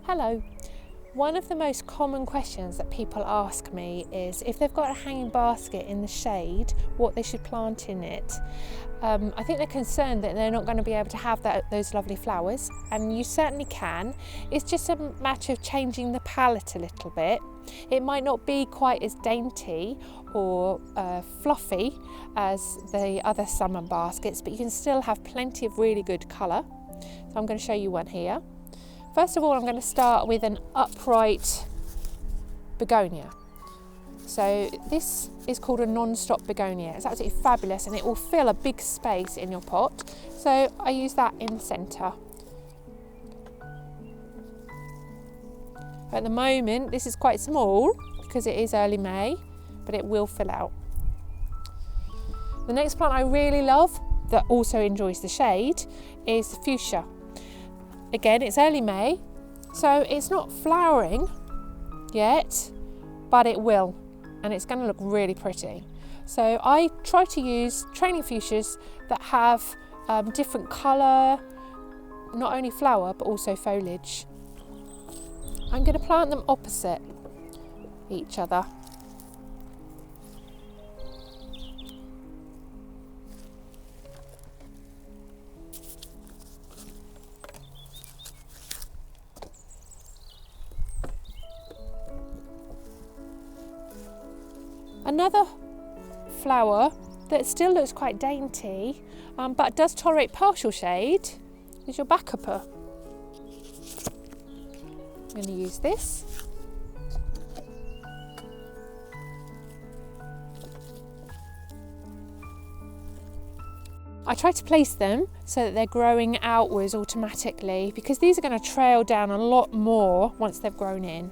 Hello. One of the most common questions that people ask me is if they've got a hanging basket in the shade, what they should plant in it. I think they're concerned that they're not going to be able to have those lovely flowers, and you certainly can. It's just a matter of changing the palette a little bit. It might not be quite as dainty or fluffy as the other summer baskets, but you can still have plenty of really good colour. So I'm going to show you one here. First of all, I'm going to start with an upright begonia. So this is called a non-stop begonia. It's absolutely fabulous and it will fill a big space in your pot. So I use that in the centre. At the moment, this is quite small because it is early May, but it will fill out. The next plant I really love that also enjoys the shade is the fuchsia. Again, it's early May, so it's not flowering yet, but it will, and it's going to look really pretty. So I try to use training fuchsias that have different colour, not only flower, but also foliage. I'm going to plant them opposite each other. Another flower that still looks quite dainty, but does tolerate partial shade, is your bacopa. I'm going to use this. I try to place them so that they're growing outwards automatically, because these are going to trail down a lot more once they've grown in.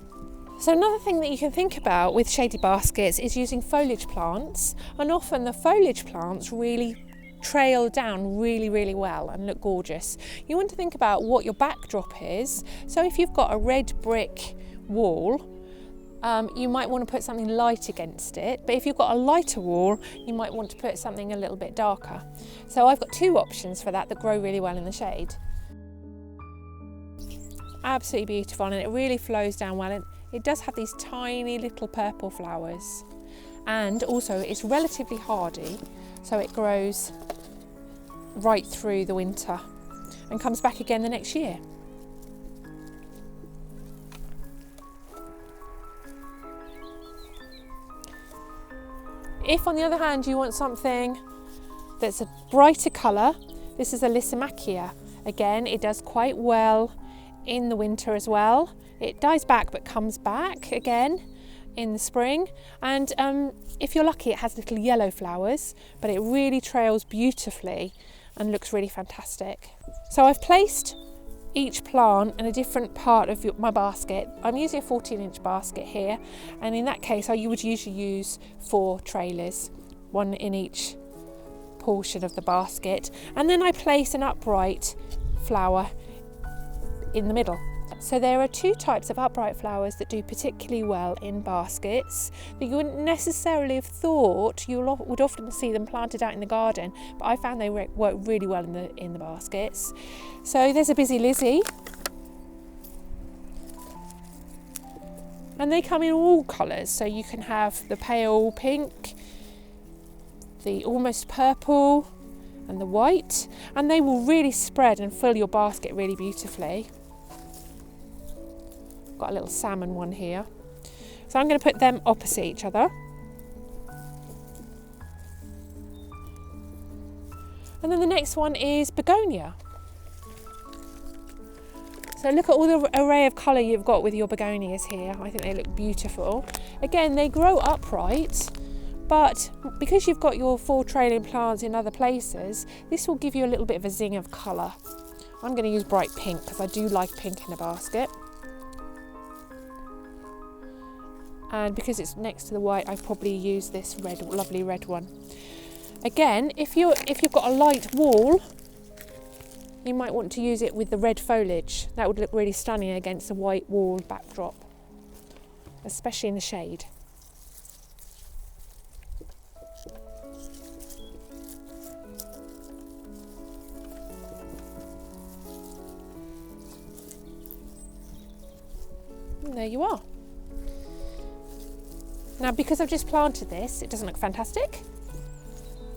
So another thing that you can think about with shady baskets is using foliage plants, and often the foliage plants really trail down really well and look gorgeous. You want to think about what your backdrop is. So if you've got a red brick wall, you might want to put something light against it, but if you've got a lighter wall, you might want to put something a little bit darker. So I've got two options for that grow really well in the shade. Absolutely beautiful, and it really flows down well. It does have these tiny little purple flowers, and also it's relatively hardy, so it grows right through the winter and comes back again the next year. If on the other hand you want something that's a brighter colour, this is a Lysimachia. Again, it does quite well in the winter as well. It dies back but comes back again in the spring, and if you're lucky it has little yellow flowers, but it really trails beautifully and looks really fantastic. So I've placed each plant in a different part of my basket. I'm using a 14-inch basket here, and in that case you would usually use 4 trailers, one in each portion of the basket, and then I place an upright flower in the middle. So there are 2 types of upright flowers that do particularly well in baskets that you wouldn't necessarily have thought. You would often see them planted out in the garden, but I found they work really well in the baskets. So there's a Busy Lizzie, and they come in all colours. So you can have the pale pink, the almost purple, and the white, and they will really spread and fill your basket really beautifully. Got a little salmon one here. So I'm going to put them opposite each other. And then the next one is begonia. So look at all the array of colour you've got with your begonias here. I think they look beautiful. Again, they grow upright, but because you've got your 4 trailing plants in other places, this will give you a little bit of a zing of colour. I'm going to use bright pink because I do like pink in a basket. And because it's next to the white, I probably use this lovely red one. Again, if you've got a light wall, you might want to use it with the red foliage. That would look really stunning against a white wall backdrop, especially in the shade. And there you are. Now, because I've just planted this, it doesn't look fantastic,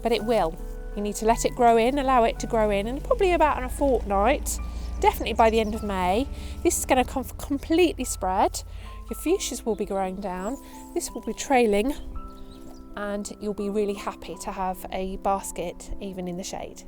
but it will. You need to let it grow in, allow it to grow in, and probably about in a fortnight, definitely by the end of May, this is going to completely spread. Your fuchsias will be growing down, this will be trailing, and you'll be really happy to have a basket even in the shade.